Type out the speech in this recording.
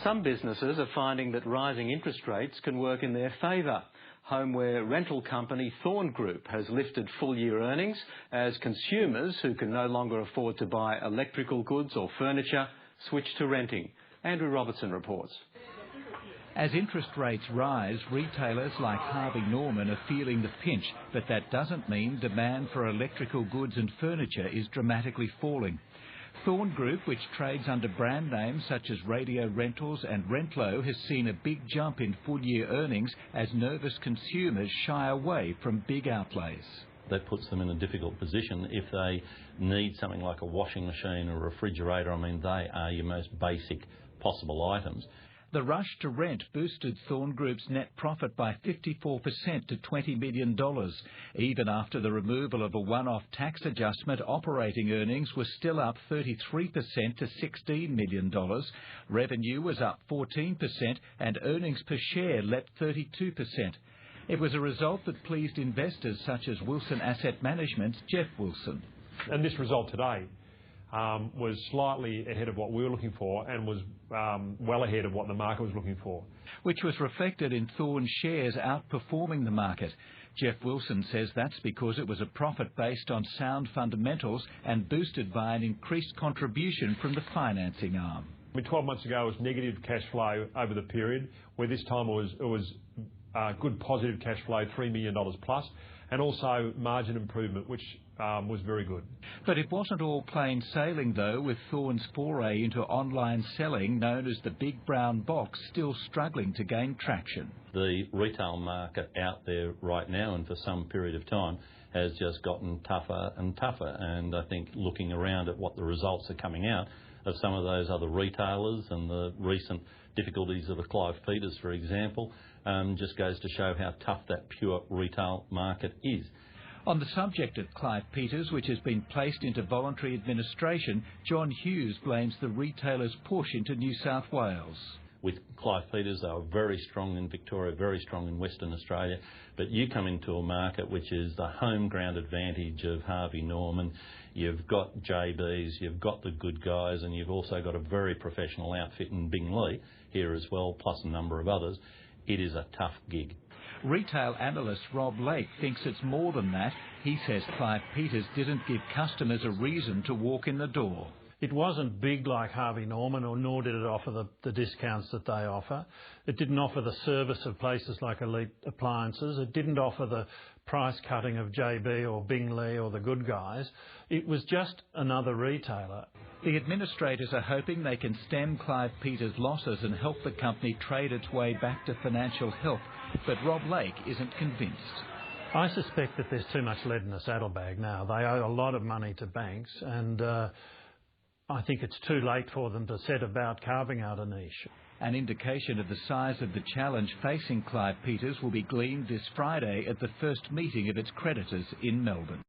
Some businesses are finding that rising interest rates can work in their favour. Homeware rental company Thorn Group has lifted full-year earnings as consumers who can no longer afford to buy electrical goods or furniture switch to renting. Andrew Robertson reports. As interest rates rise, retailers like Harvey are feeling the pinch, but that doesn't mean demand for electrical goods and furniture is dramatically falling. Thorn Group, which trades under brand names such as Radio Rentals and Rentlo, has seen a big jump in full-year earnings as nervous consumers shy away from big outlays. That puts them in a difficult position if they need something like a washing machine or a refrigerator. I mean, they are your most basic possible items. The rush to rent boosted Thorn Group's net profit by 54% to $20 million. Even after the removal of a one-off tax adjustment, operating earnings were still up 33% to $16 million. Revenue was up 14% and earnings per share leapt 32%. It was a result that pleased investors such as Wilson Asset Management's Jeff Wilson. And this result today was slightly ahead of what we were looking for and was well ahead of what the market was looking for. Which was reflected in Thorn's shares outperforming the market. Jeff Wilson says that's because it was a profit based on sound fundamentals and boosted by an increased contribution from the financing arm. 12 months ago it was negative cash flow over the period, where this time it was good positive cash flow, $3 million plus, and also margin improvement, which was very good. But it wasn't all plain sailing, though, with Thorn's foray into online selling, known as the Big Brown Box, still struggling to gain traction. The retail market out there right now, and for some period of time, has just gotten tougher and tougher. And I think looking around at what the results are coming out of some of those other retailers and the recent difficulties of a Clive Peters, for example, just goes to show how tough that pure retail market is. On the subject of Clive Peters, which has been placed into voluntary administration, John Hughes blames the retailer's push into New South Wales. With Clive Peters, they were very strong in Victoria, very strong in Western Australia, but you come into a market which is the home ground advantage of Harvey Norman. You've got JBs, you've got the Good Guys, and you've also got a very professional outfit in Bing here as well, plus a number of others. It is a tough gig. Retail analyst Rob Lake thinks it's more than that. He says Clive Peters didn't give customers a reason to walk in the door. It wasn't big like Harvey Norman, nor did it offer the discounts that they offer. It didn't offer the service of places like Elite Appliances. It didn't offer the price cutting of JB or Bingley or the Good Guys. It was just another retailer. The administrators are hoping they can stem Clive Peters' losses and help the company trade its way back to financial health, but Rob Lake isn't convinced. I suspect that there's too much lead in the saddlebag now. They owe a lot of money to banks, and I think it's too late for them to set about carving out a niche. An indication of the size of the challenge facing Clive Peters will be gleaned this Friday at the first meeting of its creditors in Melbourne.